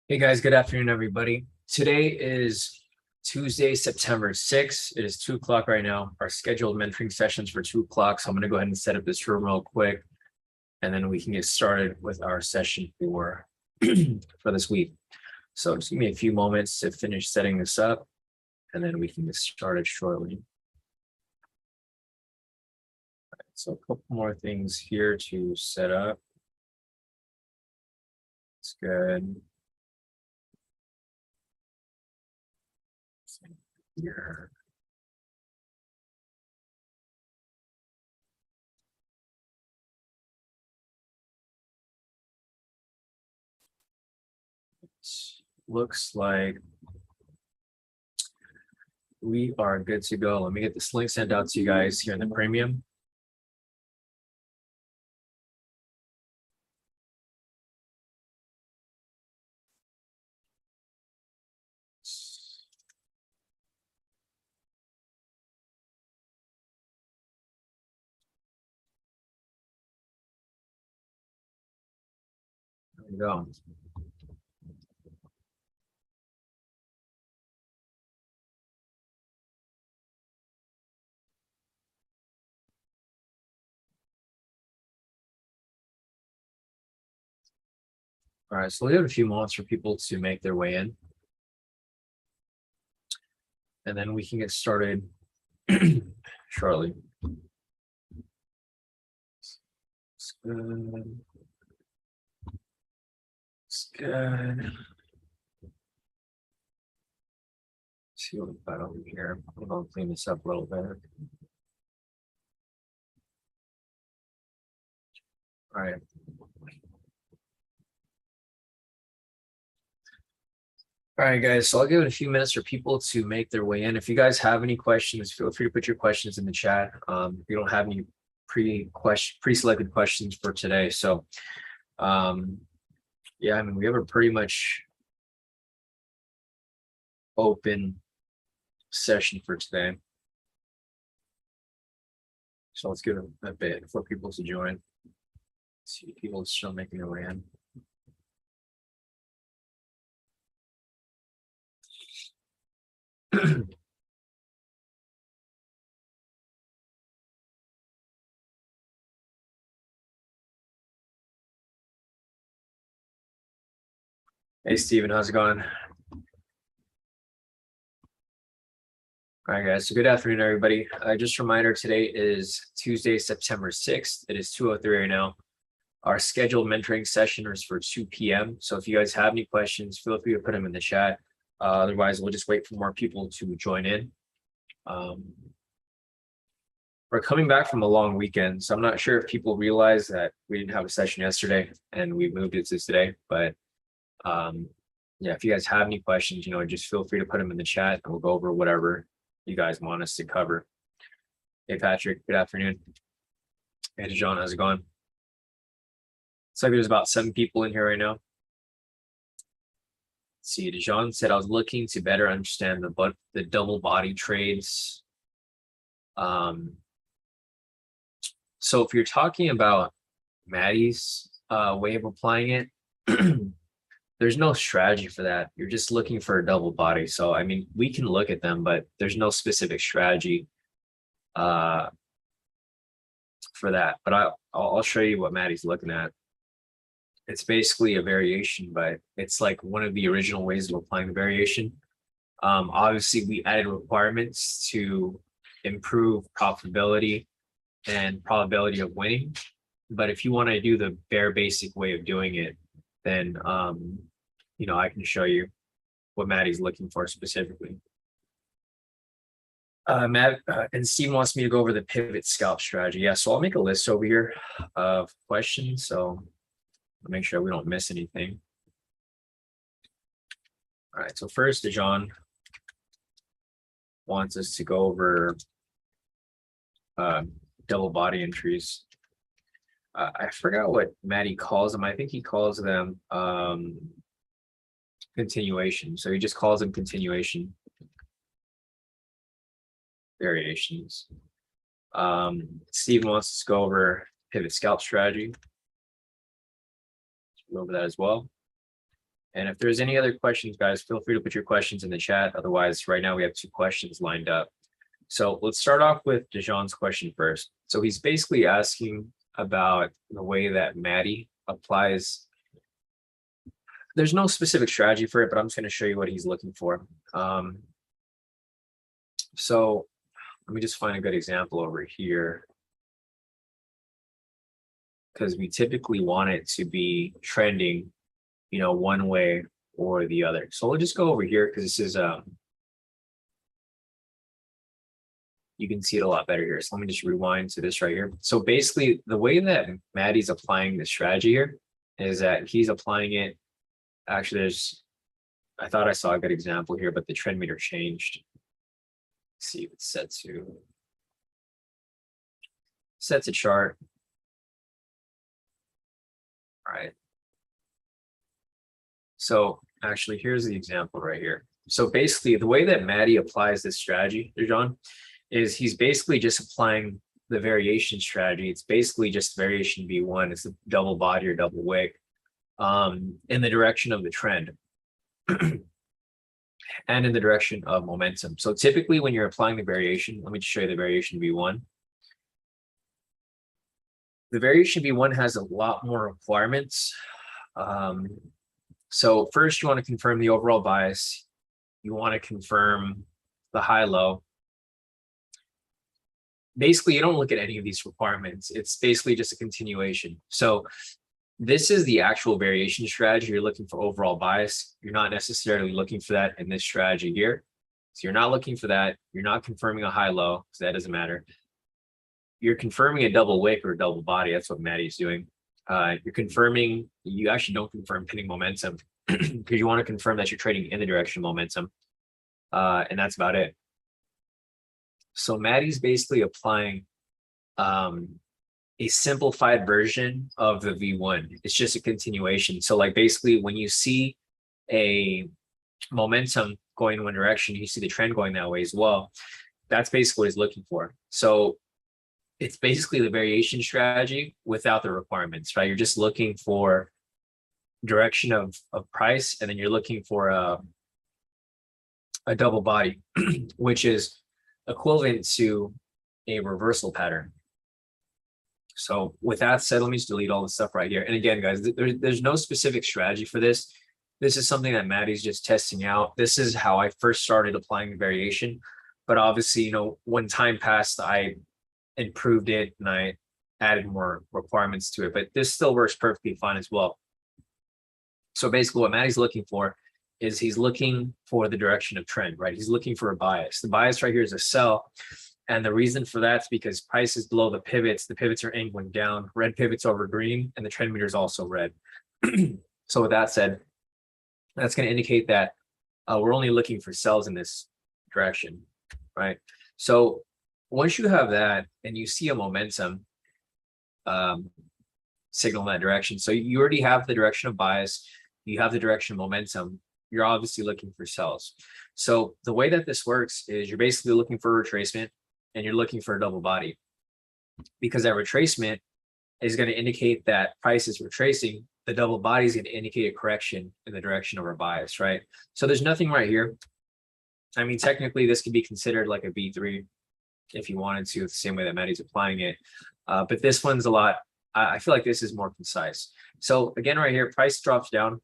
Hey guys, good afternoon, everybody. Today is Tuesday, September 6th. It is 2 o'clock right now. Our scheduled mentoring sessions for 2 o'clock. So I'm going to go ahead and set up this room real quick, and then we can get started with our session for, for this week. So just give me a few moments to finish setting this up, and then we can get started shortly. So a couple more things here to set up. That's good. Here. Looks like we are good to go. Let me get this link sent out to you guys here in the premium. There we go. All right, so we have a few moments for people to make their way in, and then we can get started shortly. It's good. It's good. Let's see what we've got over here. I'm gonna clean this up a little bit. All right. All right, guys. So I'll give it a few minutes for people to make their way in. If you guys have any questions, feel free to put your questions in the chat. If you don't have any pre-selected questions for today. So yeah, I mean, we have a pretty much open session for today. So let's give it a bit for people to join. See people still making their way in. Hey, Steven, how's it going? All right, guys. So good afternoon, everybody. Just a reminder, today is Tuesday, September 6th. It is 2:03 right now. Our scheduled mentoring session is for 2 p.m. So if you guys have any questions, feel free to put them in the chat. Otherwise, we'll just wait for more people to join in. We're coming back from a long weekend, so I'm not sure if people realize that we didn't have a session yesterday and we moved it to today. But yeah, if you guys have any questions, just feel free to put them in the chat and we'll go over whatever you guys want us to cover. Hey, Patrick, good afternoon. Hey, John, how's it going? Looks like there's about 7 people in here right now. Let's see, Dijon said, I was looking to better understand the double body trades. So if you're talking about Maddie's way of applying it, there's no strategy for that. You're just looking for a double body. So, I mean, we can look at them, but there's no specific strategy for that. But I'll show you what Maddie's looking at. It's basically a variation, but it's like one of the original ways of applying the variation. Obviously, we added requirements to improve profitability and probability of winning. But if you want to do the bare basic way of doing it, then I can show you what Maddie's looking for specifically. Matt and Steve wants me to go over the pivot scalp strategy. Yeah, so I'll make a list over here of questions. So I'll make sure we don't miss anything. All right, so first, John wants us to go over double body entries. I forgot what Maddie calls them. I think he calls them continuation. So he just calls them continuation variations. Steve wants us to go over pivot scalp strategy. Go over that as well. And if there's any other questions, guys, feel free to put your questions in the chat. Otherwise, right now we have 2 questions lined up. So let's start off with Dejan's question first. So he's basically asking about the way that Maddie applies. There's no specific strategy for it, but I'm just going to show you what he's looking for. So let me just find a good example over here, because we typically want it to be trending, you know, one way or the other. So we'll just go over here because this is you can see it a lot better here. So let me just rewind to this right here. So basically the way that Maddie's applying this strategy here is that he's applying it. Actually, I thought I saw a good example here, but the trend meter changed. Let's see if it's set to chart. All right. So actually, here's the example right here. So basically, the way that Maddie applies this strategy, John, is he's basically just applying the variation strategy. It's basically just variation V1. It's a double body or double wick in the direction of the trend and in the direction of momentum. So typically when you're applying the variation, let me just show you the variation V1. The variation V1 has a lot more requirements. So first you want to confirm the overall bias. You want to confirm the high-low. Basically, you don't look at any of these requirements. It's basically just a continuation. So this is the actual variation strategy. You're looking for overall bias. You're not necessarily looking for that in this strategy here. So you're not looking for that. You're not confirming a high-low, so that doesn't matter. You're confirming a double wick or a double body. That's what Maddie's doing. You're confirming, you actually don't confirm pinning momentum because you want to confirm that you're trading in the direction of momentum. And that's about it. So Maddie's basically applying a simplified version of the V1. It's just a continuation. So like basically when you see a momentum going in one direction, you see the trend going that way as well. That's basically what he's looking for. So it's basically the variation strategy without the requirements, right? You're just looking for direction of price, and then you're looking for a double body, which is equivalent to a reversal pattern. So with that said, let me just delete all the stuff right here. And again, guys, there's no specific strategy for this. This is something that Maddie's just testing out. This is how I first started applying the variation. But obviously, you know, when time passed, I improved it and I added more requirements to it. But this still works perfectly fine as well. So basically what Maddie's looking for is he's looking for the direction of trend, right? He's looking for a bias. The bias right here is a sell. And the reason for that is because price is below the pivots are angling down, red pivots over green, and the trend meter is also red. So with that said, that's going to indicate that we're only looking for sells in this direction, right? So once you have that and you see a momentum signal in that direction, so you already have the direction of bias, you have the direction of momentum, you're obviously looking for sells. So the way that this works is you're basically looking for a retracement and you're looking for a double body, because that retracement is going to indicate that price is retracing. The double body is going to indicate a correction in the direction of our bias, right? So there's nothing right here. I mean, technically this could be considered like a B3 if you wanted to, the same way that Maddie's applying it. But this one's a lot, I feel like this is more concise. So again, right here, price drops down,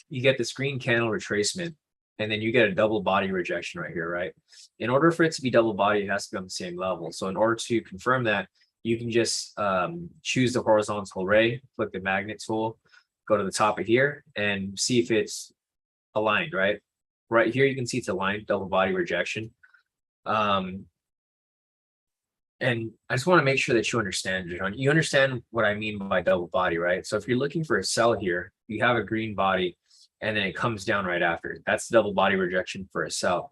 you get this green candle retracement, and then you get a double body rejection right here, right? In order for it to be double body, it has to be on the same level. So in order to confirm that, you can just choose the horizontal ray, click the magnet tool, go to the top of here and see if it's aligned, right? Right here, you can see it's aligned, double body rejection. And I just want to make sure that you understand, John. You understand what I mean by double body, right? So if you're looking for a sell here, you have a green body, and then it comes down right after. That's the double body rejection for a sell.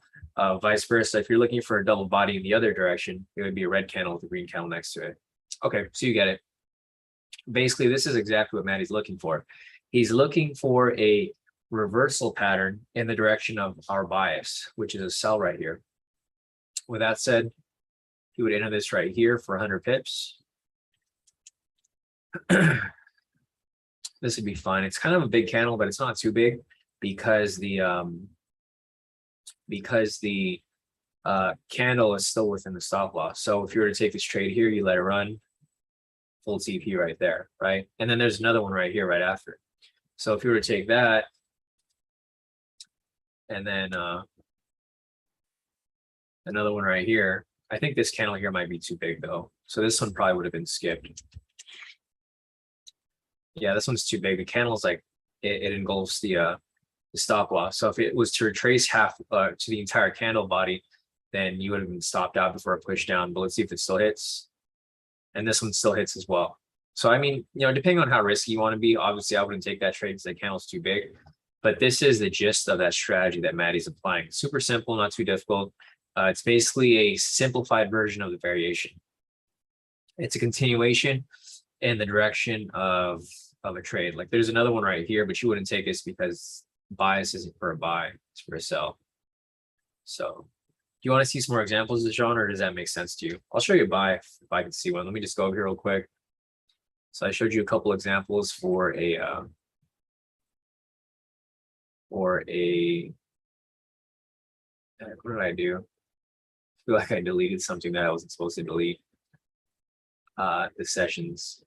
Vice versa, if you're looking for a double body in the other direction, it would be a red candle with a green candle next to it. Okay, so you get it. Basically, this is exactly what Maddie's looking for. He's looking for a reversal pattern in the direction of our bias, which is a sell right here. With that said, he would enter this right here for 100 pips. This would be fine. It's kind of a big candle, but it's not too big because the candle is still within the stop loss. So if you were to take this trade here, you let it run, full TP right there, right? And then there's another one right here right after. So if you were to take that and then another one right here, I think this candle here might be too big though. So this one probably would have been skipped. Yeah, this one's too big. The candle's like it engulfs the stop loss. So if it was to retrace half to the entire candle body, then you would have been stopped out before it pushed down. But let's see if it still hits. And this one still hits as well. So I mean, you know, depending on how risky you want to be, obviously I wouldn't take that trade because the candle's too big. But this is the gist of that strategy that Maddie's applying. Super simple, not too difficult. It's basically a simplified version of the variation. It's a continuation in the direction of a trade. Like there's another one right here, but you wouldn't take this because bias isn't for a buy, it's for a sell. So do you want to see some more examples of John, or does that make sense to you? I'll show you a buy if I can see one. Let me just go over here real quick. So I showed you a couple examples for a what did I do? I feel like I deleted something that I wasn't supposed to delete. The sessions.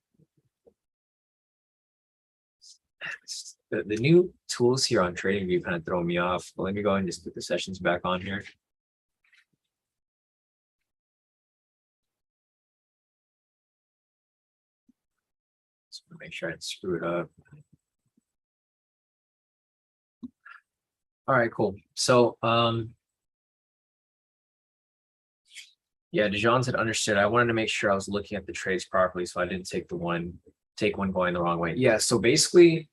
The new tools here on TradingView kind of throw me off. But let me go and just put the sessions back on here. Just want to make sure I didn't screw it up. All right, cool. So yeah, Dijon said understood. I wanted to make sure I was looking at the trades properly, so I didn't take one going the wrong way. Yeah, so basically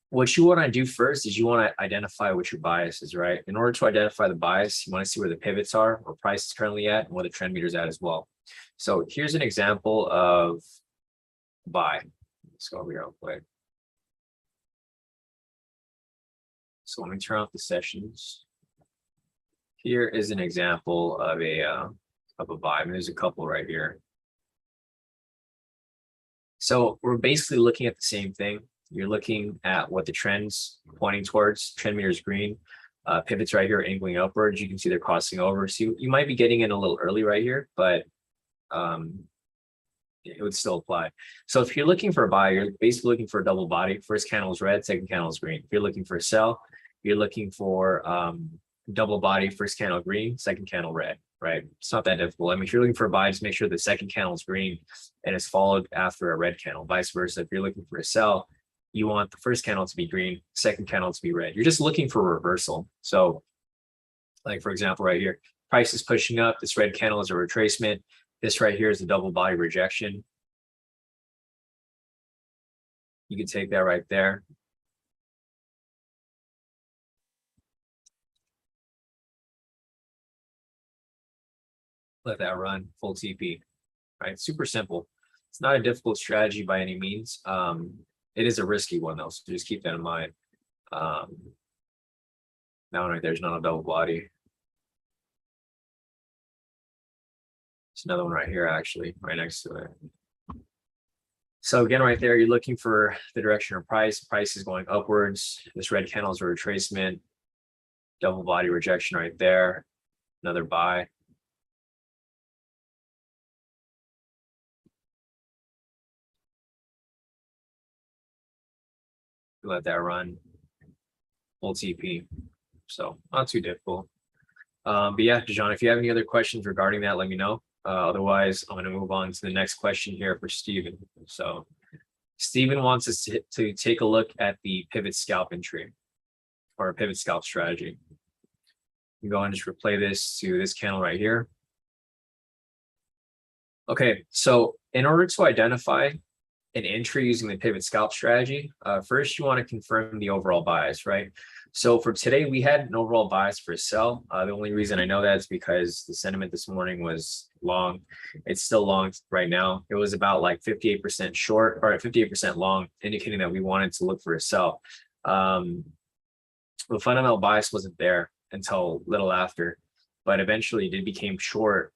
what you want to do first is you want to identify what your bias is, right? In order to identify the bias, you want to see where the pivots are, where price is currently at, and where the trend meter is at as well. So here's an example of buy. Let's go over here real quick. So let me turn off the sessions. Here is an example of a buy. I mean, there's a couple right here. So we're basically looking at the same thing. You're looking at what the trend's pointing towards. Trend meter is green. Pivots right here angling upwards. You can see they're crossing over. So you might be getting in a little early right here, but it would still apply. So if you're looking for a buy, you're basically looking for a double body. First candle is red, second candle is green. If you're looking for a sell, you're looking for double body, first candle green, second candle red, right? It's not that difficult. I mean, if you're looking for a buy, just make sure the second candle is green and it's followed after a red candle. Vice versa, if you're looking for a sell, you want the first candle to be green, second candle to be red. You're just looking for a reversal. So like, for example, right here, price is pushing up. This red candle is a retracement. This right here is a double body rejection. You can take that right there. Let that run full TP, right? Super simple. It's not a difficult strategy by any means. It is a risky one though, so just keep that in mind. That one right there is not a double body. It's another one right here, actually, right next to it. So again, right there, you're looking for the direction of price. Price is going upwards. This red candle is a retracement. Double body rejection right there. Another buy. Let that run full TP. So not too difficult. But yeah, Dijon, if you have any other questions regarding that, let me know. Otherwise, I'm going to move on to the next question here for Steven. So Steven wants us to take a look at the pivot scalp entry or a pivot scalp strategy. You go and just replay this to this candle right here. Okay, so in order to identify an entry using the pivot scalp strategy, first you want to confirm the overall bias, right? So for today, we had an overall bias for a sell. The only reason I know that is because the sentiment this morning was long. It's still long right now. It was about like 58% short or 58% long, indicating that we wanted to look for a sell. The fundamental bias wasn't there until little after, but eventually it became short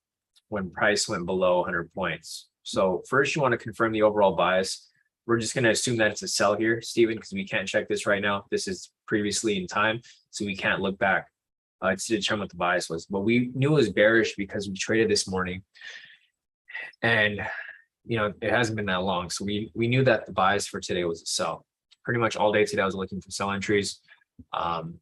when price went below 100 points. So first you want to confirm the overall bias. we're just going to assume that it's a sell here, Stephen, because we can't check this right now. This is previously in time, so we can't look back to determine what the bias was. But we knew it was bearish because we traded this morning, and it hasn't been that long, so we knew that the bias for today was a sell. Pretty much all day today, I was looking for sell entries, and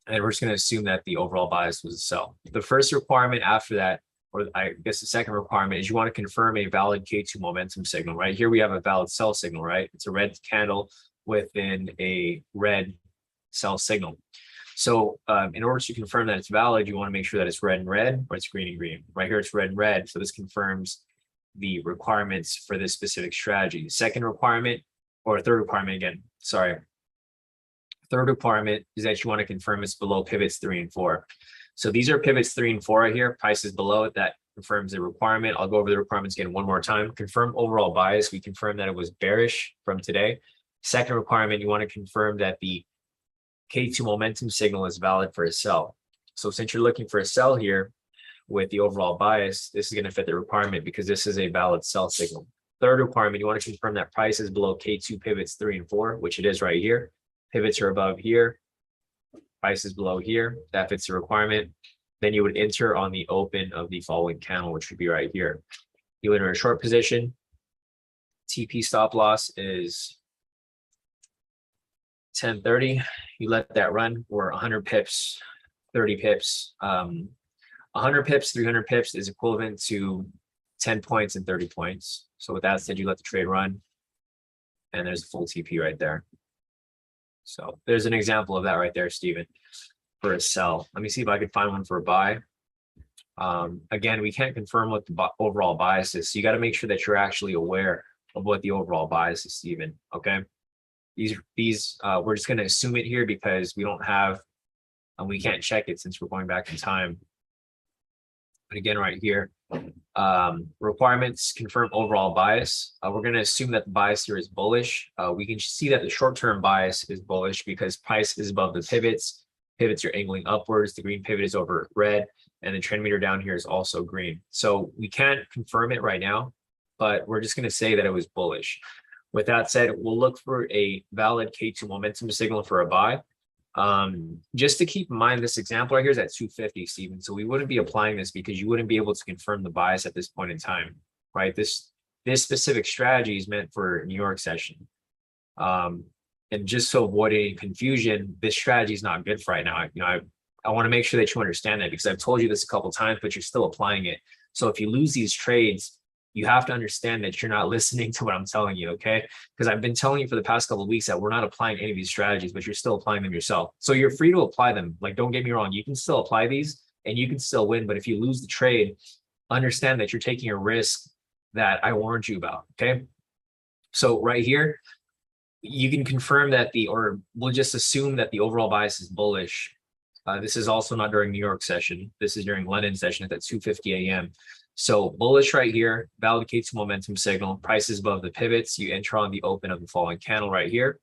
we're just going to assume that the overall bias was a sell. The first requirement after that, or I guess the second requirement, is you want to confirm a valid K2 momentum signal. Right here, we have a valid sell signal. Right, it's a red candle within a red sell signal. So in order to confirm that it's valid, you want to make sure that it's red and red, or it's green and green. Right here, it's red and red, so this confirms the requirements for this specific strategy. Second requirement, or third requirement again, sorry. Third requirement is that you want to confirm it's below pivots 3 and 4. So these are pivots 3 and 4 right here. Price is below it. That confirms the requirement. I'll go over the requirements again one more time. Confirm overall bias. We confirm that it was bearish from today. Second requirement, you want to confirm that the K2 momentum signal is valid for a sell. So since you're looking for a sell here with the overall bias, this is going to fit the requirement because this is a valid sell signal. Third requirement, you want to confirm that price is below K2 pivots 3 and 4, which it is right here. Pivots are above here. Price is below here. That fits the requirement. Then you would enter on the open of the following candle, which would be right here. You enter a short position. TP stop loss is 1030. You let that run, or 100 pips, 30 pips. 100 pips, 300 pips is equivalent to 10 points and 30 points. So with that said, you let the trade run, and there's a full TP right there. So there's an example of that right there, Stephen, for a sell. Let me see if I could find one for a buy. Again, we can't confirm what the overall bias is. So you got to make sure that you're actually aware of what the overall bias is, Stephen. Okay. We're just going to assume it here because we don't have, and we can't check it since we're going back in time. But again, right here, requirements, confirm overall bias. We're going to assume that the bias here is bullish. We can see that the short-term bias is bullish because price is above the pivots. Pivots are angling upwards. The green pivot is over red, and the trend meter down here is also green. So we can't confirm it right now, but we're just going to say that it was bullish. With that said, we'll look for a valid K2 momentum signal for a buy. Just to keep in mind, this example right here is at 250, Stephen. So we wouldn't be applying this because you wouldn't be able to confirm the bias at this point in time, right? This specific strategy is meant for New York session. And just to avoid any confusion, this strategy is not good for right now. I want to make sure that you understand that because I've told you this a couple of times, but you're still applying it. So if you lose these trades, you have to understand that you're not listening to what I'm telling you, okay? Because I've been telling you for the past couple of weeks that we're not applying any of these strategies, but you're still applying them yourself. So you're free to apply them. Like, don't get me wrong, you can still apply these and you can still win. But if you lose the trade, understand that you're taking a risk that I warned you about, okay? So right here, you can confirm that or we'll just assume that the overall bias is bullish. This is also not during New York session. This is during London session at 2:50 a.m. So bullish right here, valid K2 momentum signal, price is above the pivots. You enter on the open of the following candle right here.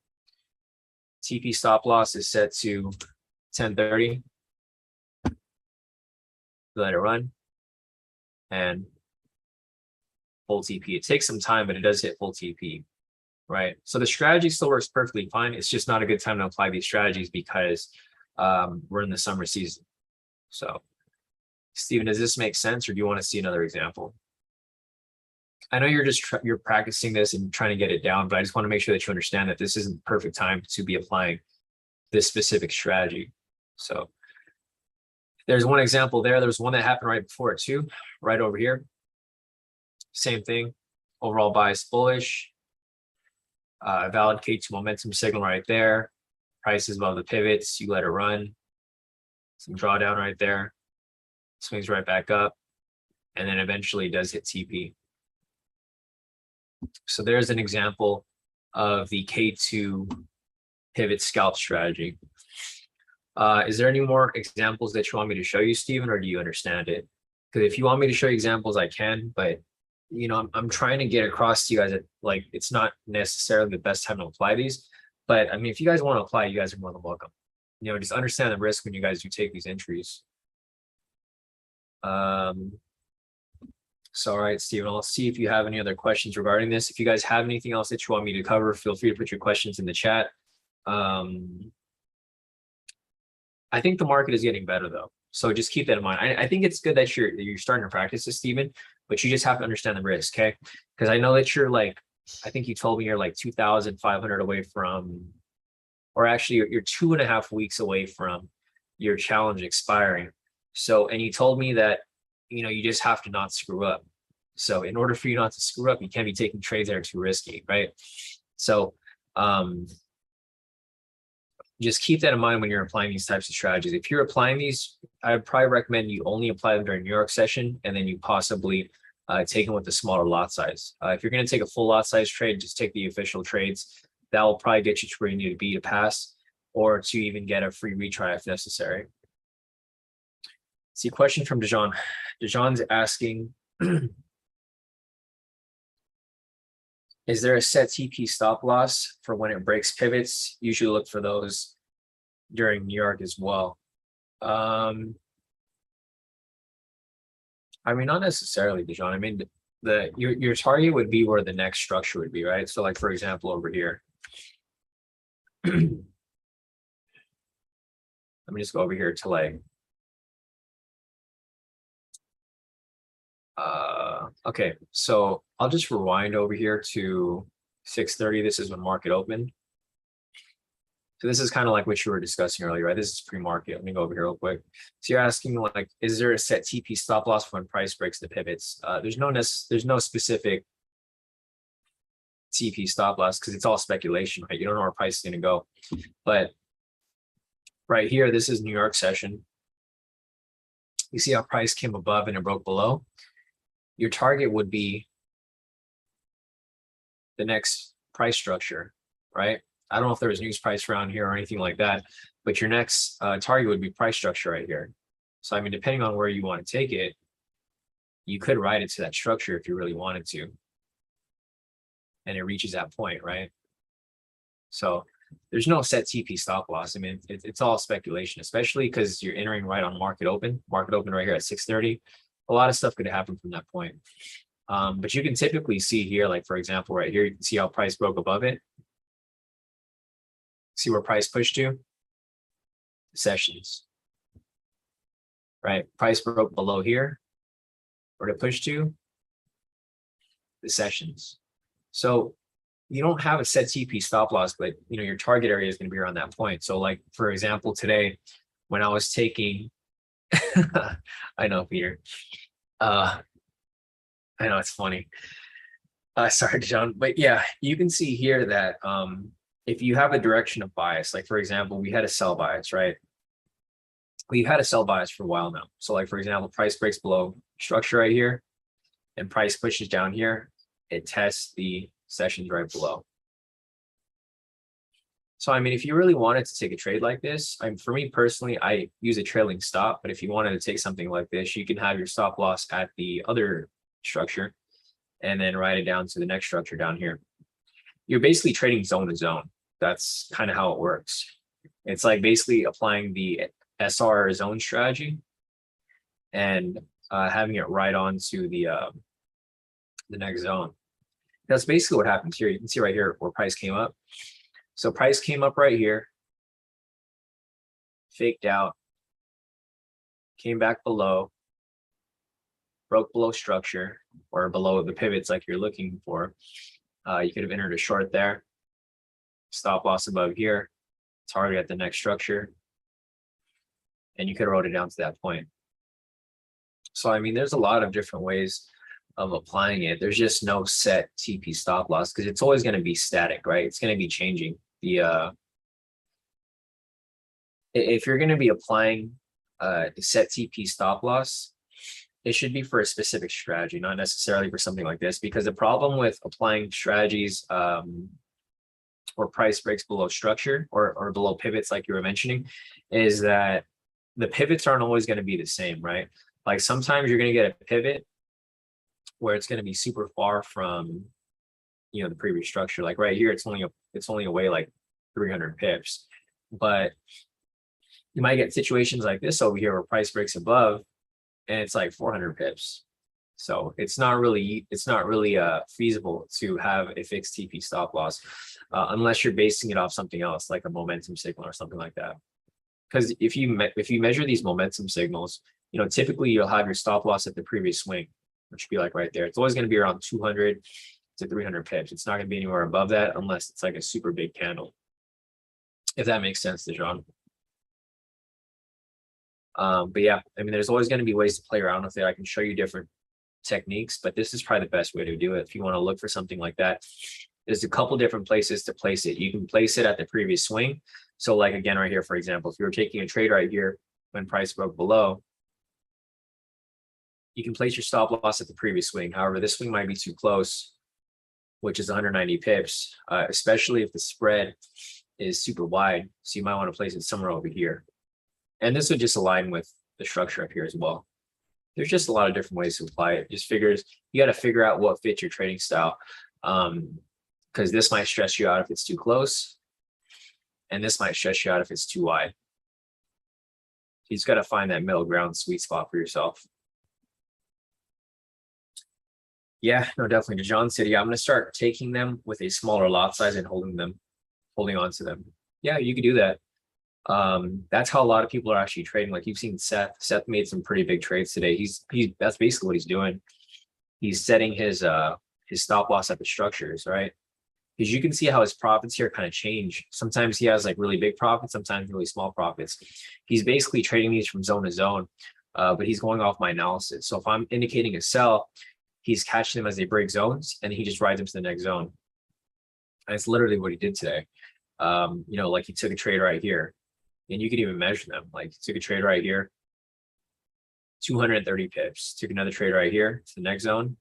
TP stop loss is set to 1030. Let it run. And full TP. It takes some time, but it does hit full TP, right? So the strategy still works perfectly fine. It's just not a good time to apply these strategies because we're in the summer season. So Stephen, does this make sense, or do you want to see another example? I know you're practicing this and trying to get it down, but I just want to make sure that you understand that this isn't the perfect time to be applying this specific strategy. So there's one example there. There's one that happened right before it too, right over here. Same thing, overall bias bullish, valid K2 momentum signal right there. Price is above the pivots, you let it run. Some drawdown right there. Swings right back up, and then eventually does hit TP. So there's an example of the K2 pivot scalp strategy. Is there any more examples that you want me to show you, Stephen, or do you understand it? Because if you want me to show you examples, I can, but I'm trying to get across to you guys that like it's not necessarily the best time to apply these. But I mean, if you guys want to apply, you guys are more than welcome. Just understand the risk when you guys do take these entries. So, all right, Steven, I'll see if you have any other questions regarding this. If you guys have anything else that you want me to cover, feel free to put your questions in the chat. I think the market is getting better though. So just keep that in mind. I think it's good that you're starting to practice this, Steven, but you just have to understand the risk, okay? Because I know that you're like, I think you told me you're like 2,500 away from, or actually you're 2.5 weeks away from your challenge expiring. So, and you told me that, you just have to not screw up. So in order for you not to screw up, you can't be taking trades that are too risky, right? So, just keep that in mind when you're applying these types of strategies. If you're applying these, I'd probably recommend you only apply them during New York session, and then you possibly take them with a smaller lot size. If you're going to take a full lot size trade, just take the official trades. That will probably get you to where you need to be to pass, or to even get a free retry if necessary. See, question from Dejan. Dejan's asking, is there a set TP stop loss for when it breaks pivots? Usually look for those during New York as well. I mean, not necessarily, Dejan. I mean, your target would be where the next structure would be, right? So like, for example, over here. Let me just go over here to like, okay, so I'll just rewind over here to 6:30. This is when market opened. So this is kind of like what you were discussing earlier, right? This is pre-market. Let me go over here real quick. So you're asking like, is there a set TP stop loss when price breaks the pivots? There's no specific TP stop loss because it's all speculation, right? You don't know where price is going to go. But right here, this is New York session. You see how price came above and it broke below? Your target would be the next price structure, right? I don't know if there was news price around here or anything like that, but your next target would be price structure right here. So, I mean, depending on where you want to take it, you could ride it to that structure if you really wanted to. And it reaches that point, right? So there's no set TP stop loss. I mean, it's all speculation, especially because you're entering right on market open right here at 6:30. A lot of stuff could happen from that point. But you can typically see here, like, for example, right here, you can see how price broke above it. See where price pushed to? Sessions. Right? Price broke below here. Where to push to? The sessions. So you don't have a set TP stop loss, but your target area is going to be around that point. So like, for example, today when I was taking, I know, Peter, I know it's funny. Sorry, John, but yeah, you can see here that if you have a direction of bias, like for example, we had a sell bias, right? We've had a sell bias for a while now. So like, for example, price breaks below structure right here and price pushes down here, it tests the sessions right below. So, I mean, if you really wanted to take a trade like this, for me personally, I use a trailing stop, but if you wanted to take something like this, you can have your stop loss at the other structure and then write it down to the next structure down here. You're basically trading zone to zone. That's kind of how it works. It's like basically applying the SR zone strategy and having it right on to the next zone. That's basically what happens here. You can see right here where price came up. So price came up right here, faked out, came back below, broke below structure or below the pivots like you're looking for. You could have entered a short there, stop loss above here, target at the next structure, and you could have wrote it down to that point. So, I mean, there's a lot of different ways of applying it. There's just no set TP stop loss because it's always going to be static, right? It's going to be changing. If you're going to be applying the set TP stop loss, it should be for a specific strategy, not necessarily for something like this, because the problem with applying strategies where price breaks below structure or below pivots, like you were mentioning, is that the pivots aren't always going to be the same, right? Like sometimes you're going to get a pivot where it's going to be super far from, the previous structure. Like right here, it's only away like 300 pips, but you might get situations like this over here where price breaks above and it's like 400 pips. So it's not really feasible to have a fixed TP stop loss unless you're basing it off something else like a momentum signal or something like that. Because if you measure these momentum signals, you know, typically you'll have your stop loss at the previous swing, which would be like right there. It's always going to be around 200 to 300 pips. It's not going to be anywhere above that unless it's like a super big candle. If that makes sense, Dejan. But yeah, I mean, there's always going to be ways to play around with it. I can show you different techniques, but this is probably the best way to do it. If you want to look for something like that, there's a couple different places to place it. You can place it at the previous swing. So like again, right here, for example, if you were taking a trade right here when price broke below, you can place your stop loss at the previous swing. However, this swing might be too close, which is 190 pips, especially if the spread is super wide. So you might want to place it somewhere over here. And this would just align with the structure up here as well. There's just a lot of different ways to apply it. Just figures, you got to figure out what fits your trading style. Because this might stress you out if it's too close. And this might stress you out if it's too wide. You just got to find that middle ground sweet spot for yourself. Yeah, no, definitely. John said, yeah, I'm going to start taking them with a smaller lot size and holding on to them. Yeah, you could do that. That's how a lot of people are actually trading. Like you've seen Seth made some pretty big trades today. That's basically what he's doing. He's setting his stop loss at the structures, right? Because you can see how his profits here kind of change. Sometimes he has like really big profits, sometimes really small profits. He's basically trading these from zone to zone, but he's going off my analysis. So if I'm indicating a sell, he's catching them as they break zones and he just rides them to the next zone. And it's literally what he did today. You know, like he took a trade right here. And you could even measure them. Like took a trade right here, 230 pips. Took another trade right here to the next zone,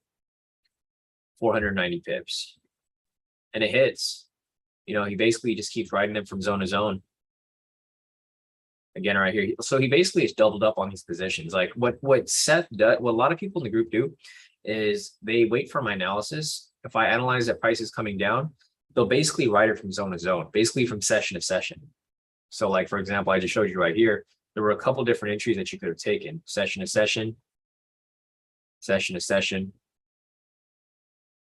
490 pips. And it hits. You know, he basically just keeps riding them from zone to zone. Again, right here. So he basically has doubled up on these positions. Like what Seth does, what a lot of people in the group do is they wait for my analysis. If I analyze that price is coming down, they'll basically ride it from zone to zone, basically from session to session. So like, for example, I just showed you right here, there were a couple different entries that you could have taken, session to session, session to session,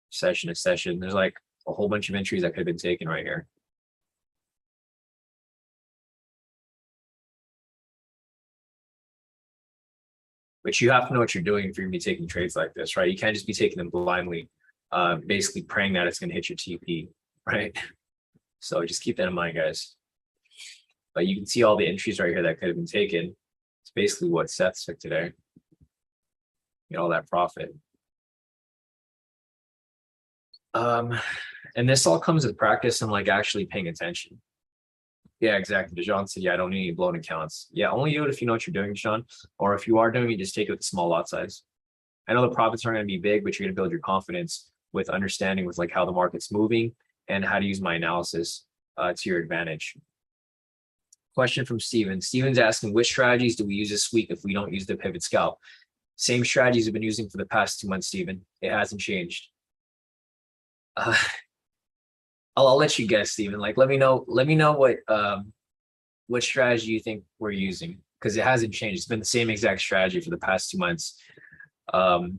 session to session. There's like a whole bunch of entries that could have been taken right here. But you have to know what you're doing if you're going to be taking trades like this, right? You can't just be taking them blindly, basically praying that it's going to hit your TP, right? So just keep that in mind, guys. But you can see all the entries right here that could have been taken. It's basically what Seth took today. Get all that profit. And this all comes with practice and like actually paying attention. Yeah, exactly. Dejan said, yeah, I don't need any blown accounts. Yeah, only do it if you know what you're doing, Dejan. Or if you are doing it, just take it with a small lot size. I know the profits aren't going to be big, but you're going to build your confidence with understanding with like how the market's moving and how to use my analysis to your advantage. Question from Steven. Steven's asking, which strategies do we use this week if we don't use the pivot scalp? Same strategies we've been using for the past 2 months, Steven. It hasn't changed. I'll let you guess, Steven. Like, let me know what strategy you think we're using, because it hasn't changed. It's been the same exact strategy for the past 2 months. I'll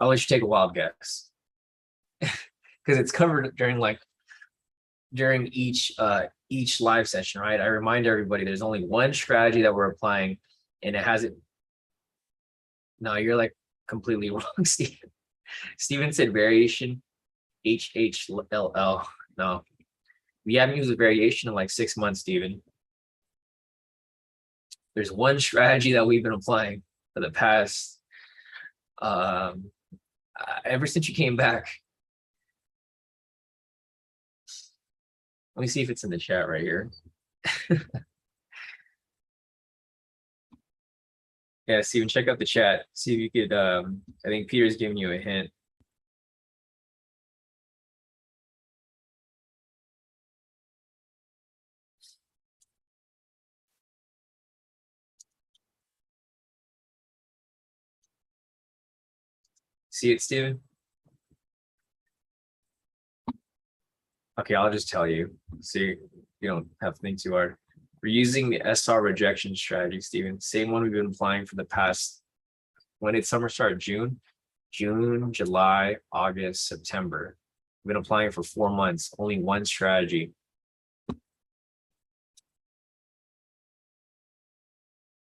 let you take a wild guess because it's covered during each live session, right? I remind everybody there's only one strategy that we're applying, and it hasn't. No, you're like completely wrong, Steven. Steven said variation, HHLL. No, we haven't used a variation in like 6 months, Steven. There's one strategy that we've been applying for the past, ever since you came back. Let me see if it's in the chat right here. Yeah, Steven, check out the chat. See if you could, I think Peter's giving you a hint. See it, Steven? Okay, I'll just tell you. See, you don't have to think too hard. We're using the SR rejection strategy, Steven. Same one we've been applying for the past when did summer start? June, July, August, September. I've been applying for 4 months, only one strategy.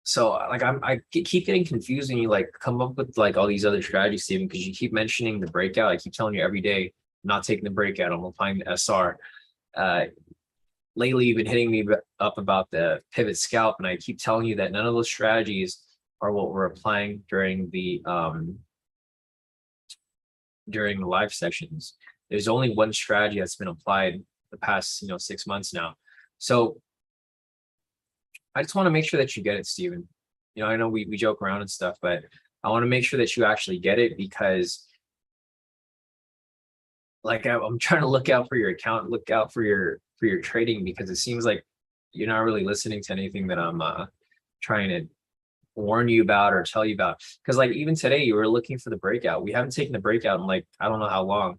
So like I keep getting confused when you like come up with like all these other strategies, Steven, because you keep mentioning the breakout. I keep telling you every day, I'm not taking the breakout, I'm applying the SR. Lately you've been hitting me up about the pivot scalp, and I keep telling you that none of those strategies are what we're applying during the live sessions. There's only one strategy that's been applied the past 6 months now. So I just want to make sure that you get it, Steven. I know we joke around and stuff, but I want to make sure that you actually get it, because like I'm trying to look out for your account, look out for your trading, because it seems like you're not really listening to anything that I'm trying to warn you about or tell you about. Because like even today you were looking for the breakout. We haven't taken the breakout in like I don't know how long,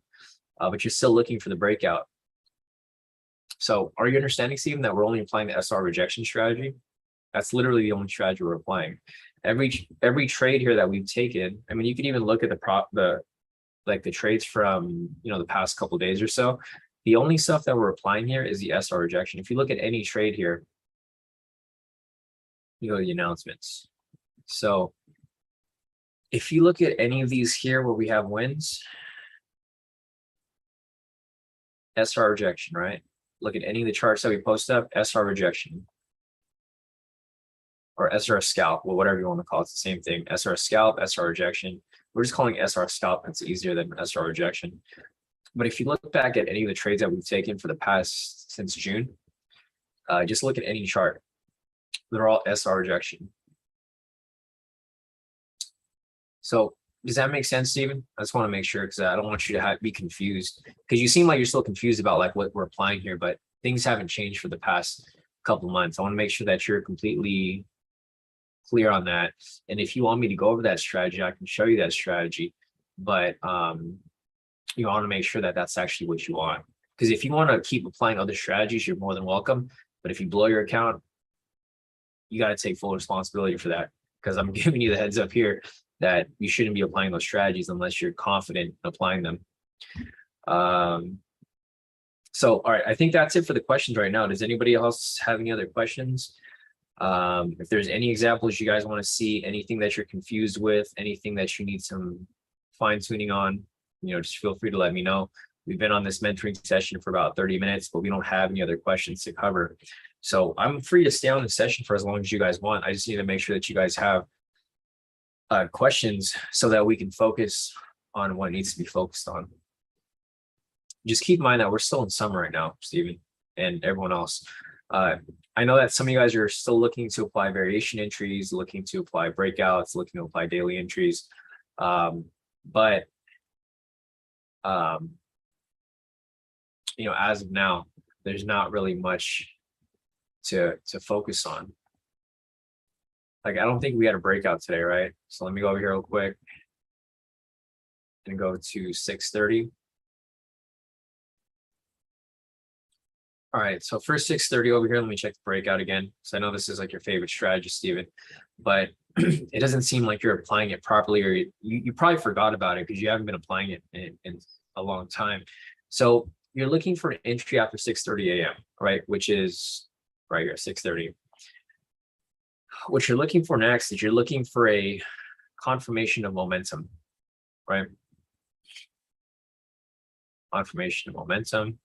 but you're still looking for the breakout. So are you understanding, Steven, that we're only applying the SR rejection strategy? That's literally the only strategy we're applying. Every trade here that we've taken, I mean, you can even look at the trades from the past couple days or so. The only stuff that we're applying here is the SR rejection. If you look at any trade here, you go to the announcements. So if you look at any of these here where we have wins, SR rejection, right? Look at any of the charts that we post up, SR rejection. Or SR scalp, well, whatever you want to call it, it's the same thing. SR scalp, SR rejection. We're just calling SR scalp. It's easier than SR rejection. But if you look back at any of the trades that we've taken for the past since June, just look at any chart. They're all SR rejection. So does that make sense, Steven? I just want to make sure, because I don't want you to be confused, because you seem like you're still confused about like what we're applying here, but things haven't changed for the past couple months. I want to make sure that you're completely clear on that. And if you want me to go over that strategy, I can show you that strategy. But you want to make sure that that's actually what you want. Because if you want to keep applying other strategies, you're more than welcome. But if you blow your account, you got to take full responsibility for that. Because I'm giving you the heads up here that you shouldn't be applying those strategies unless you're confident in applying them. So, all right, I think that's it for the questions right now. Does anybody else have any other questions? If there's any examples you guys want to see, anything that you're confused with, anything that you need some fine tuning on, just feel free to let me know. We've been on this mentoring session for about 30 minutes, but we don't have any other questions to cover. So I'm free to stay on the session for as long as you guys want. I just need to make sure that you guys have questions so that we can focus on what needs to be focused on. Just keep in mind that we're still in summer right now, Steven, and everyone else. I know that some of you guys are still looking to apply variation entries, looking to apply breakouts, looking to apply daily entries. But as of now, there's not really much to focus on. Like, I don't think we had a breakout today, right? So let me go over here real quick and go to 630. All right, so for 630 over here, let me check the breakout again. So I know this is like your favorite strategy, Steven, but it doesn't seem like you're applying it properly, or you probably forgot about it because you haven't been applying it in a long time. So you're looking for an entry after 6:30 a.m., right? Which is right here, 6:30. What you're looking for next is you're looking for a confirmation of momentum, right? Confirmation of momentum.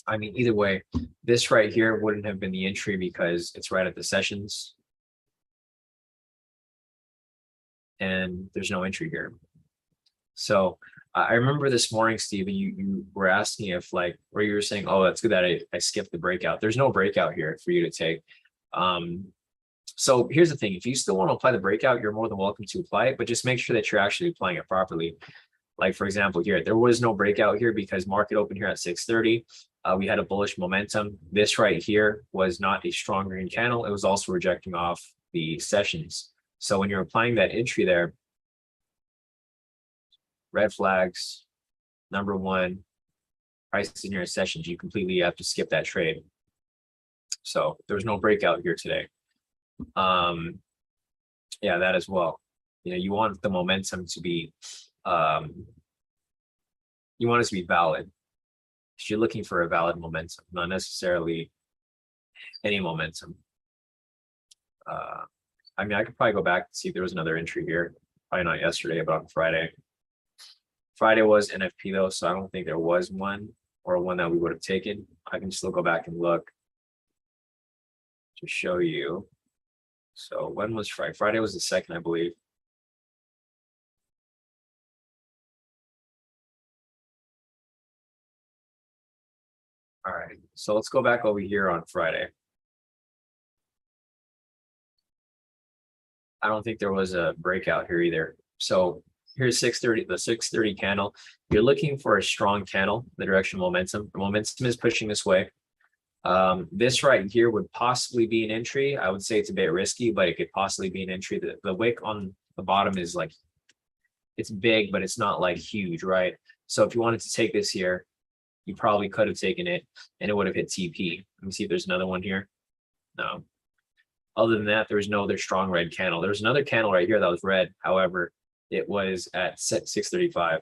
I mean, either way, this right here wouldn't have been the entry because it's right at the sessions. And there's no entry here. So I remember this morning, Steven, you were asking if like, or you were saying, oh, that's good that I skipped the breakout. There's no breakout here for you to take. So here's the thing. If you still want to apply the breakout, you're more than welcome to apply it, but just make sure that you're actually applying it properly. Like, for example, here, there was no breakout here because market opened here at 6:30. We had a bullish momentum. This right here was not a strong green candle. It was also rejecting off the sessions. So when you're applying that entry there, red flags, number one, prices in your sessions, you completely have to skip that trade. So there was no breakout here today. Yeah, that as well. You know, you want the momentum to be, um, you want it to be valid. You're looking for a valid momentum, not necessarily any momentum. I mean, I could probably go back and see if there was another entry here. Probably not yesterday, but on Friday. Friday was NFP though, so I don't think there was one or one that we would have taken. I can still go back and look to show you. So when was Friday? Friday was the 2nd, I believe. All right, so let's go back over here on Friday. I don't think there was a breakout here either. So here's 630, the 630 candle. You're looking for a strong candle, the direction of momentum. The momentum is pushing this way. This right here would possibly be an entry. I would say it's a bit risky, but it could possibly be an entry. The wick on the bottom is like, it's big, but it's not like huge, right? So if you wanted to take this here, you probably could have taken it and it would have hit TP. Let me see if there's another one here. No. Other than that, there was no other strong red candle. There was another candle right here that was red. However, it was at 635.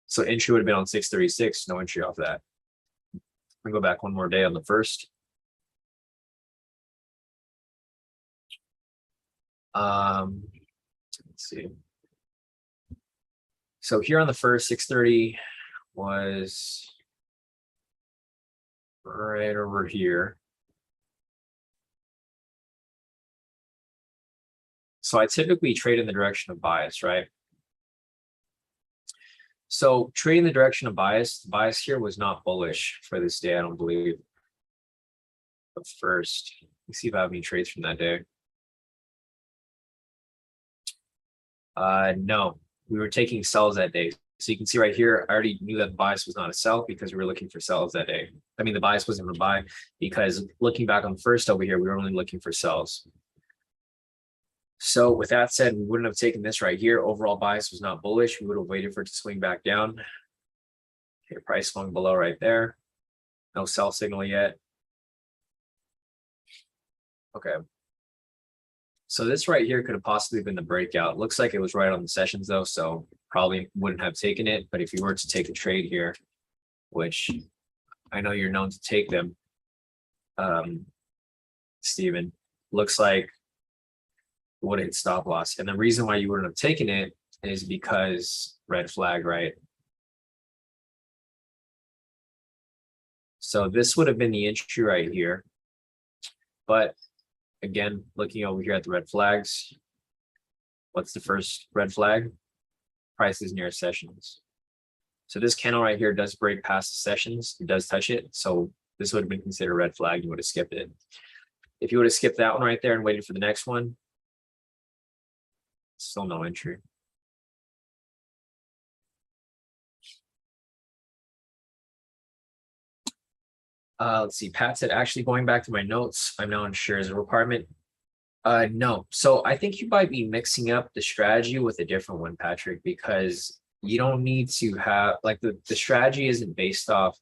So entry would have been on 636. No entry off that. We go back one more day on the first. Let's see. So here on the first, 630 was right over here. So I typically trade in the direction of bias, right? So trading the direction of bias, the bias here was not bullish for this day, I don't believe. But first, let's see if I have any trades from that day. No, we were taking sells that day. So you can see right here, I already knew that the bias was not a sell because we were looking for sells that day. I mean, the bias wasn't a buy because looking back on the first over here, we were only looking for sells. So with that said, we wouldn't have taken this right here. Overall bias was not bullish. We would have waited for it to swing back down. Okay, price swung below right there. No sell signal yet. Okay. So this right here could have possibly been the breakout. Looks like it was right on the sessions though, so probably wouldn't have taken it. But if you were to take a trade here, which I know you're known to take them, Steven, looks like would have hit stop loss. And the reason why you wouldn't have taken it is because red flag, right? So this would have been the entry right here. But again, looking over here at the red flags, what's the first red flag? Price is near sessions. So this candle right here does break past the sessions. It does touch it. So this would have been considered a red flag. You would have skipped it. If you would have skipped that one right there and waited for the next one, still no entry. Let's see. Pat said, actually going back to my notes, I'm now unsure is a requirement. No. So I think you might be mixing up the strategy with a different one, Patrick, because you don't need to have like the strategy isn't based off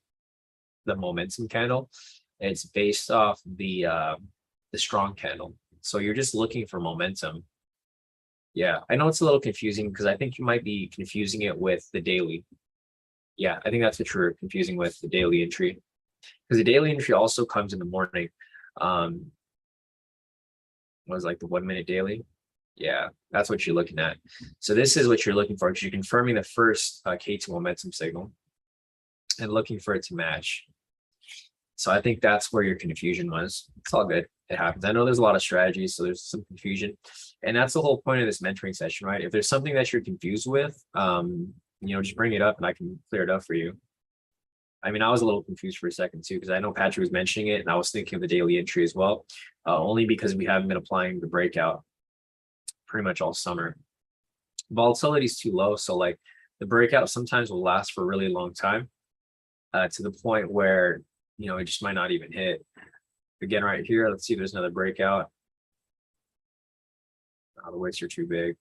the momentum candle. It's based off the strong candle. So you're just looking for momentum. Yeah, I know it's a little confusing because I think you might be confusing it with the daily. Yeah, I think that's what you're confusing with the daily entry. Because the daily entry also comes in the morning. Was like the 1 minute daily. Yeah, that's what you're looking at. So this is what you're looking for because you're confirming the first K2 momentum signal and looking for it to match. So I think that's where your confusion was. It's all good. It happens. I know there's a lot of strategies, so there's some confusion. And that's the whole point of this mentoring session, right? If there's something that you're confused with, just bring it up and I can clear it up for you. I mean, I was a little confused for a second too, because I know Patrick was mentioning it and I was thinking of the daily entry as well, only because we haven't been applying the breakout pretty much all summer. Volatility is too low. So like the breakout sometimes will last for a really long time to the point where, it just might not even hit. Again, right here, let's see if there's another breakout. Oh, the wicks are too big.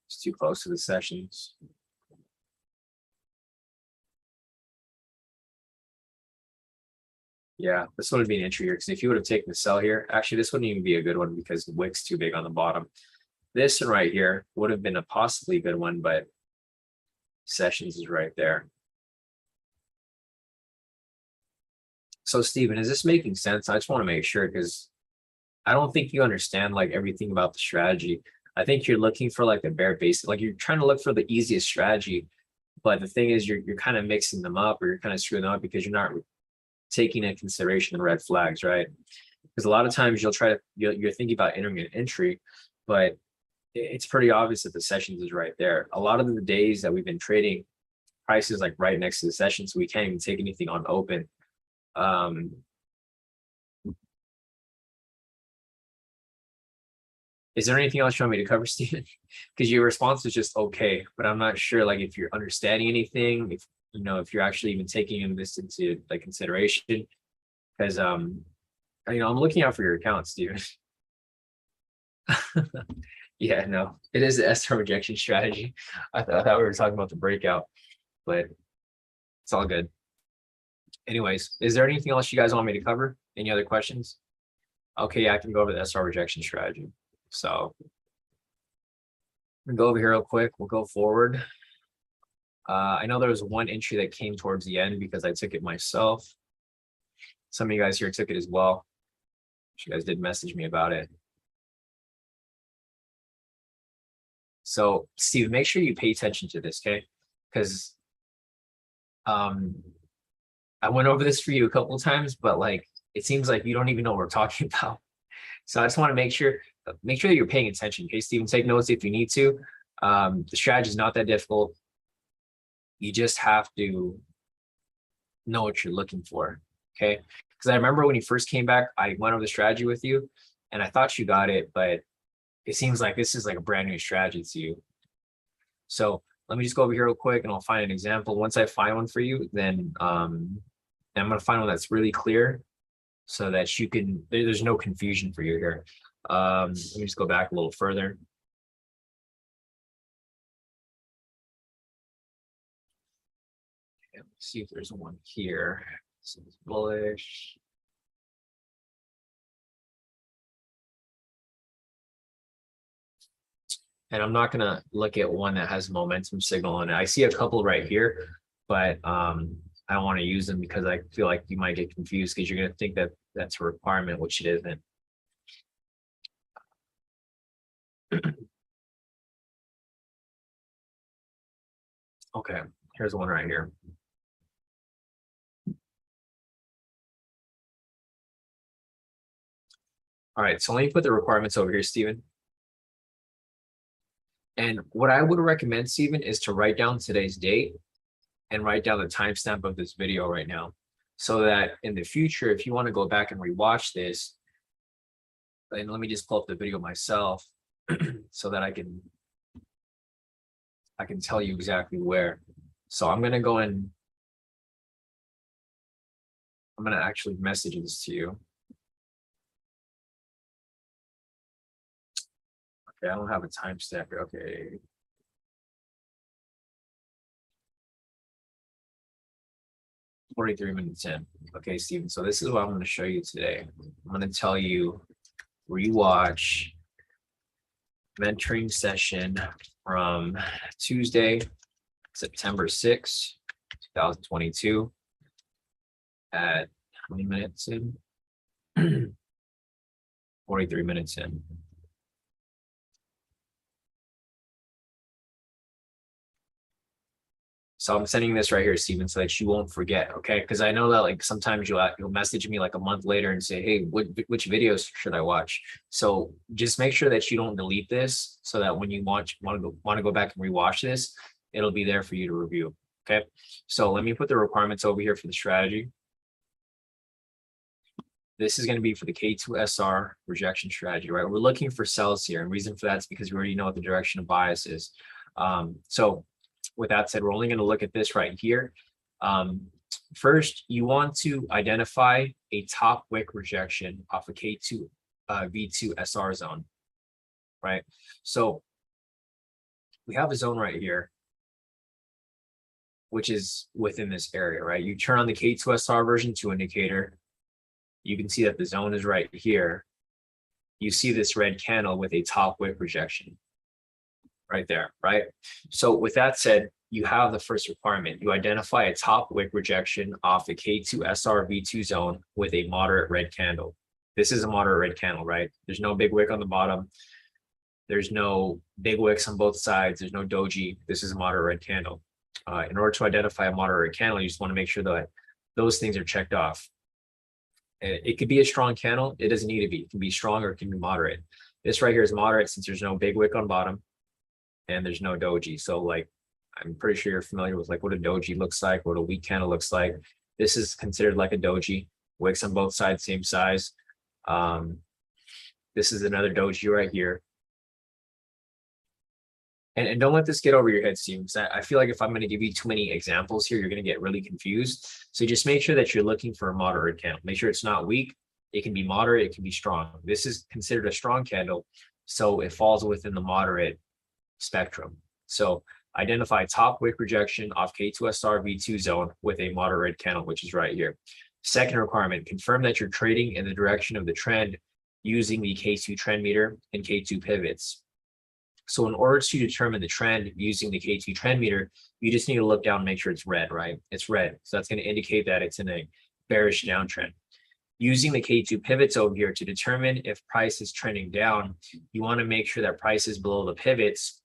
It's too close to the sessions. Yeah, this one would be an entry here because if you would have taken the sell here, actually this wouldn't even be a good one because the wick's too big on the bottom. This one right here would have been a possibly good one, but Sessions is right there. So Steven, is this making sense? I just want to make sure because I don't think you understand like everything about the strategy. I think you're looking for like the bare basic, like you're trying to look for the easiest strategy. But the thing is you're kind of mixing them up or you're kind of screwing them up because you're not taking into consideration the red flags, right? Because a lot of times you're thinking about entering an entry, but it's pretty obvious that the Sessions is right there. A lot of the days that we've been trading, prices like right next to the session, so we can't even take anything on open. Is there anything else you want me to cover, Stephen? Because your response is just okay, but I'm not sure like if you're understanding anything, if you know if you're actually even taking this into like consideration. Because you know, I'm looking out for your account, Stephen. Yeah, no, it is the SR rejection strategy. I thought we were talking about the breakout, but it's all good. Anyways, is there anything else you guys want me to cover? Any other questions? Okay, yeah, I can go over the SR rejection strategy. So we'll go over here real quick. We'll go forward. I know there was one entry that came towards the end because I took it myself. Some of you guys here took it as well. You guys did message me about it. So Steve, make sure you pay attention to this, okay? Because I went over this for you a couple of times, but like it seems like you don't even know what we're talking about. So I just want to make sure that you're paying attention. Okay, Steven, take notes if you need to. The strategy is not that difficult. You just have to know what you're looking for. Okay. Because I remember when you first came back, I went over the strategy with you and I thought you got it, but it seems like this is like a brand new strategy to you. So let me just go over here real quick and I'll find an example. Once I find one for you, then I'm going to find one that's really clear so that you can, there's no confusion for you here. Let me just go back a little further. Let's see if there's one here. This is bullish. And I'm not gonna look at one that has momentum signal on it. I see a couple right here, but I don't want to use them because I feel like you might get confused because you're gonna think that that's a requirement, which it isn't. Okay, here's one right here. All right, so let me put the requirements over here, Stephen. And what I would recommend, Stephen, is to write down today's date and write down the timestamp of this video right now. So that in the future, if you want to go back and rewatch this, and let me just pull up the video myself so that I can tell you exactly where. So I'm gonna go and I'm gonna actually message this to you. Okay, I don't have a timestamp here. Okay. $43 minutes in. Okay, Steven. So this is what I'm going to show you today. I'm going to tell you rewatch mentoring session from Tuesday, September 6th, 2022 at how many minutes in? 43 minutes in. So I'm sending this right here, Steven, so that you won't forget, okay? Because I know that like sometimes you'll message me like a month later and say, hey, which videos should I watch? So just make sure that you don't delete this so that when you want to go back and rewatch this, it'll be there for you to review. Okay. So let me put the requirements over here for the strategy. This is going to be for the K2SR rejection strategy, right? We're looking for sells here. And reason for that is because we already know what the direction of bias is. So with that said, we're only going to look at this right here. First, you want to identify a top wick rejection off a K2 V2 SR zone, right? So we have a zone right here, which is within this area, right? You turn on the K2 SR version 2 indicator, you can see that the zone is right here. You see this red candle with a top wick rejection right there, right? So with that said, you have the first requirement. You identify a top wick rejection off the K2 SRV2 zone with a moderate red candle. This is a moderate red candle, right? There's no big wick on the bottom. There's no big wicks on both sides. There's no doji. This is a moderate red candle. In order to identify a moderate red candle, you just want to make sure that those things are checked off. It could be a strong candle. It doesn't need to be. It can be strong or it can be moderate. This right here is moderate since there's no big wick on bottom and there's no doji. So like, I'm pretty sure you're familiar with like what a doji looks like, what a weak candle looks like. This is considered like a doji. Wicks on both sides, same size. This is another doji right here. And don't let this get over your head, Steve, because I feel like if I'm going to give you too many examples here, you're going to get really confused. So just make sure that you're looking for a moderate candle. Make sure it's not weak. It can be moderate. It can be strong. This is considered a strong candle, so it falls within the moderate spectrum. So identify top wick rejection off K2SR V2 zone with a moderate red candle, which is right here. Second requirement, confirm that you're trading in the direction of the trend using the K2 trend meter and K2 pivots. So in order to determine the trend using the K2 trend meter, you just need to look down and make sure it's red, right? It's red. So that's going to indicate that it's in a bearish downtrend. Using the K2 pivots over here to determine if price is trending down, you want to make sure that price is below the pivots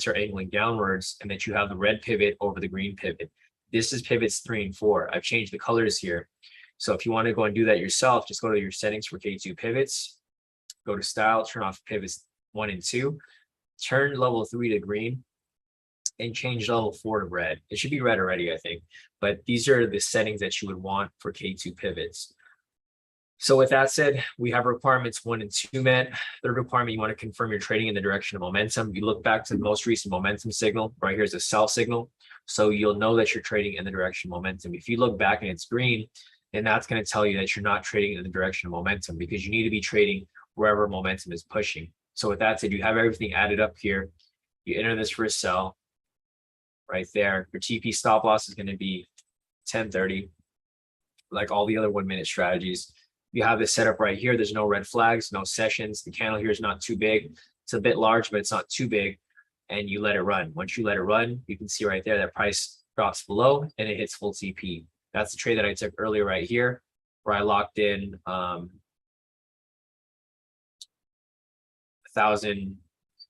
are angling downwards, and that you have the red pivot over the green pivot. This is pivots 3 and 4. I've changed the colors here. So if you want to go and do that yourself, just go to your settings for K2 pivots, go to style, turn off pivots 1 and 2. Turn level 3 to green and change level 4 to red. It should be red already, I think, but these are the settings that you would want for K2 pivots. So with that said, we have requirements 1 and 2 met. Third requirement, you want to confirm you're trading in the direction of momentum. You look back to the most recent momentum signal. Right here's a sell signal. So you'll know that you're trading in the direction of momentum. If you look back and it's green, then that's going to tell you that you're not trading in the direction of momentum, because you need to be trading wherever momentum is pushing. So with that said, you have everything added up here. You enter this for a sell right there. Your TP stop loss is going to be 1030, like all the other 1 minute strategies. You have this set up right here. There's no red flags, no sessions. The candle here is not too big. It's a bit large, but it's not too big. And you let it run. Once you let it run, you can see right there that price drops below and it hits full TP. That's the trade that I took earlier right here, where I locked in 1,000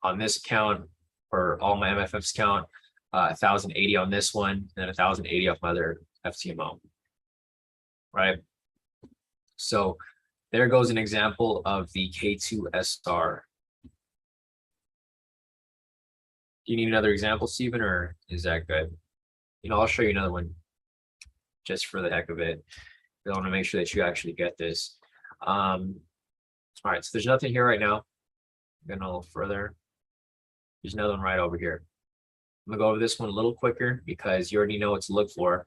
on this account for all my MFFs count, 1,080 on this one, and then 1,080 off my other FTMO, right? So there goes an example of the K2SR. Do you need another example, Stephen, or is that good? You know, I'll show you another one just for the heck of it. I want to make sure that you actually get this. All right, so there's nothing here right now. Going a little further. There's another one right over here. I'm gonna go over this one a little quicker because you already know what to look for.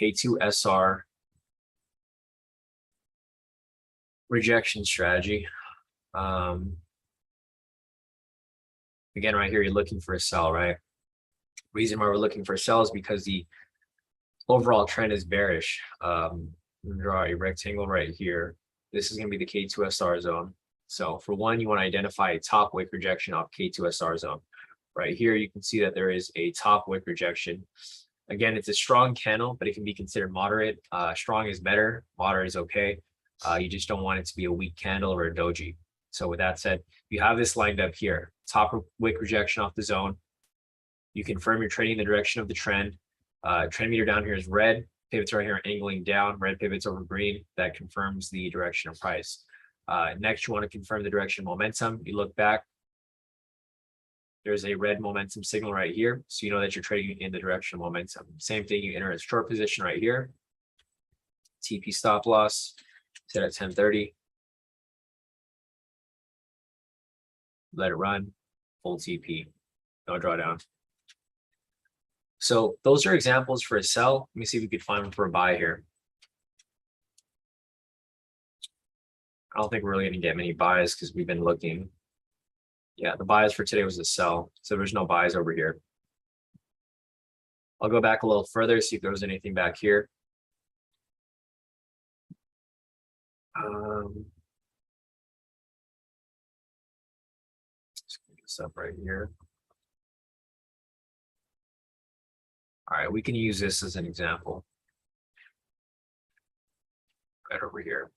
K2SR rejection strategy. Again, right here, you're looking for a sell, right? Reason why we're looking for a sell is because the overall trend is bearish. Draw a rectangle right here. This is going to be the K2SR zone. So for one, you want to identify a top wick rejection off K2SR zone. Right here, you can see that there is a top wick rejection. Again, it's a strong candle, but it can be considered moderate. Strong is better. Moderate is okay. You just don't want it to be a weak candle or a doji. So with that said, you have this lined up here. Top wick rejection off the zone. You confirm you're trading in the direction of the trend. Trend meter down here is red. Pivots right here angling down. Red pivots over green. That confirms the direction of price. Next, you want to confirm the direction of momentum. You look back. There's a red momentum signal right here. So you know that you're trading in the direction of momentum. Same thing, you enter a short position right here. TP stop loss set at 1030. Let it run, full TP, no drawdown. So those are examples for a sell. Let me see if we could find one for a buy here. I don't think we're really going to get many buys because we've been looking. Yeah, the buys for today was a sell, so there's no buys over here. I'll go back a little further, see if there was anything back here. Let's get this up right here. All right, we can use this as an example. Right over here.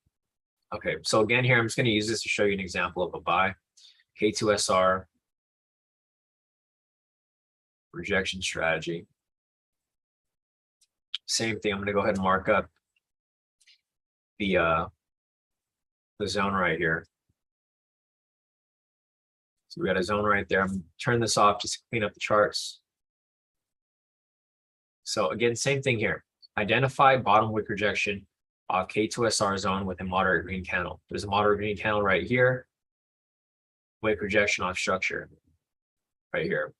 Okay, so again here, I'm just going to use this to show you an example of a buy. K2SR rejection strategy. Same thing. I'm going to go ahead and mark up the zone right here. So we got a zone right there. I'm going to turn this off just to clean up the charts. So again, same thing here. Identify bottom wick rejection of K2SR zone with a moderate green candle. There's a moderate green candle right here. Wick rejection off structure right here.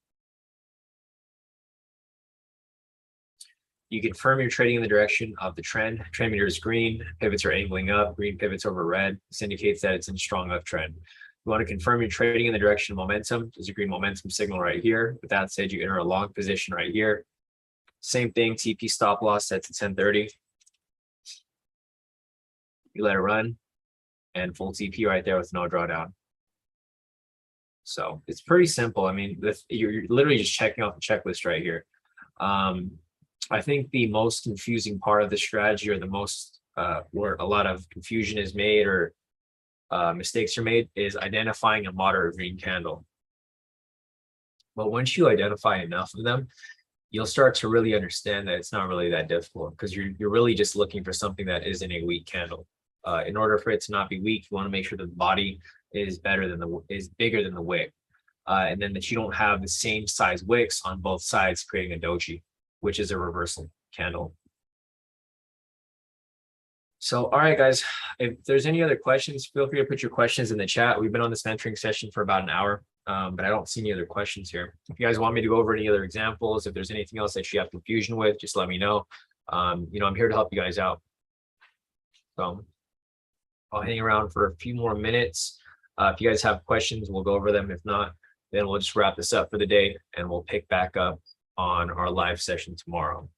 You confirm you're trading in the direction of the trend. Trend meter is green, pivots are angling up, green pivots over red. This indicates that it's in a strong uptrend. You want to confirm you're trading in the direction of momentum. There's a green momentum signal right here. With that said, you enter a long position right here. Same thing, TP stop loss set to 1030. You let it run and full TP right there with no drawdown. So it's pretty simple. I mean, you're literally just checking off the checklist right here. I think the most confusing part of the strategy, or the most where a lot of confusion is made or mistakes are made, is identifying a moderate green candle. But once you identify enough of them, you'll start to really understand that it's not really that difficult, because you're really just looking for something that isn't a weak candle. In order for it to not be weak, you want to make sure that the body is bigger than the wick, and then that you don't have the same size wicks on both sides, creating a doji, which is a reversal candle. So, all right, guys, if there's any other questions, feel free to put your questions in the chat. We've been on this mentoring session for about an hour, but I don't see any other questions here. If you guys want me to go over any other examples, if there's anything else that you have confusion with, just let me know. I'm here to help you guys out. So I'll hang around for a few more minutes. If you guys have questions, we'll go over them. If not, then we'll just wrap this up for the day, and we'll pick back up on our live session tomorrow.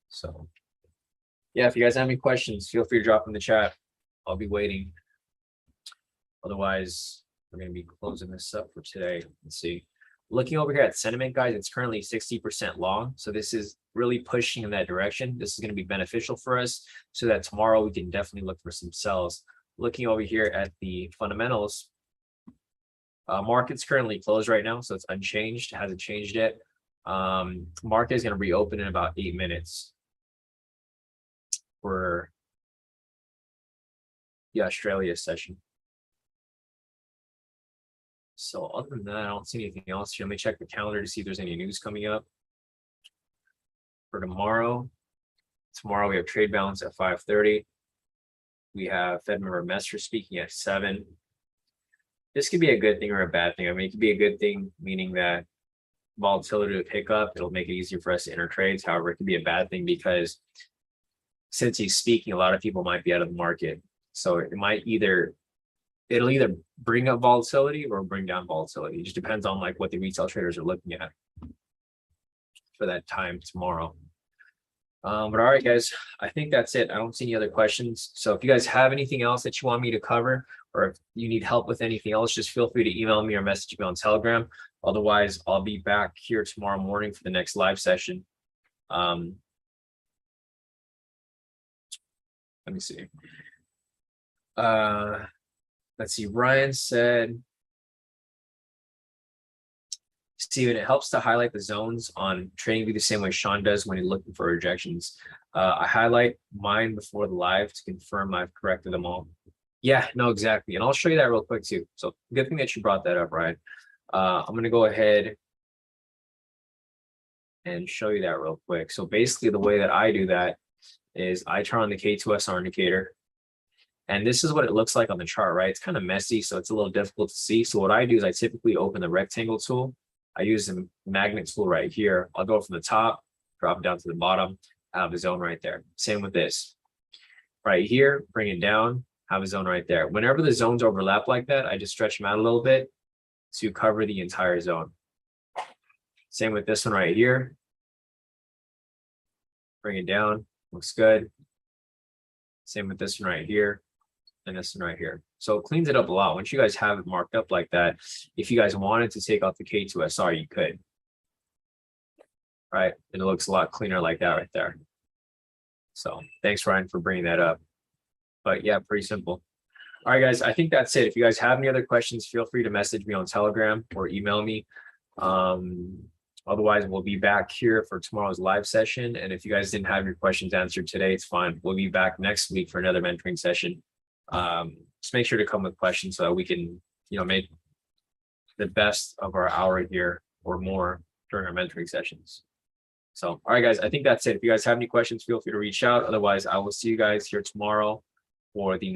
So yeah, if you guys have any questions, feel free to drop in the chat. I'll be waiting. Otherwise, we're going to be closing this up for today. Let's see. Looking over here at sentiment, guys, it's currently 60% long. So this is really pushing in that direction. This is going to be beneficial for us, so that tomorrow we can definitely look for some sells. Looking over here at the fundamentals, market's currently closed right now, so it's unchanged. It hasn't changed yet. Market is going to reopen in about 8 minutes for the Australia session. So other than that, I don't see anything else. Let me check the calendar to see if there's any news coming up for tomorrow. Tomorrow we have trade balance at 5:30. We have Fed member Messer speaking at 7. This could be a good thing or a bad thing. I mean, it could be a good thing, meaning that volatility will pick up. It'll make it easier for us to enter trades. However, it could be a bad thing, because since he's speaking, a lot of people might be out of the market. So it'll either bring up volatility or bring down volatility. It just depends on what the retail traders are looking at for that time tomorrow. But all right, guys, I think that's it. I don't see any other questions. So if you guys have anything else that you want me to cover, or if you need help with anything else, just feel free to email me or message me on Telegram. Otherwise, I'll be back here tomorrow morning for the next live session. Let me see. Let's see. Ryan said, Steven, it helps to highlight the zones on TradingView the same way Sean does when he's looking for rejections. I highlight mine before the live to confirm I've corrected them all. Yeah, no, exactly. And I'll show you that real quick too. So good thing that you brought that up, Ryan. I'm going to go ahead and show you that real quick. So basically the way that I do that is I turn on the K2SR indicator. And this is what it looks like on the chart, right? It's kind of messy, so it's a little difficult to see. So what I do is I typically open the rectangle tool. I use the magnet tool right here. I'll go from the top, drop it down to the bottom, have a zone right there. Same with this. Right here, bring it down, have a zone right there. Whenever the zones overlap like that, I just stretch them out a little bit to cover the entire zone. Same with this one right here. Bring it down, looks good. Same with this one right here. and this one right here. So it cleans it up a lot. Once you guys have it marked up like that, if you guys wanted to take out the K2SR, you could. Right, and it looks a lot cleaner like that right there. So thanks, Ryan, for bringing that up. But yeah, pretty simple. All right, guys, I think that's it. If you guys have any other questions, feel free to message me on Telegram or email me. Otherwise, we'll be back here for tomorrow's live session. And if you guys didn't have your questions answered today, it's fine. We'll be back next week for another mentoring session. Just make sure to come with questions so that we can, make the best of our hour here or more during our mentoring sessions. So, all right, guys, I think that's it. If you guys have any questions, feel free to reach out. Otherwise, I will see you guys here tomorrow for the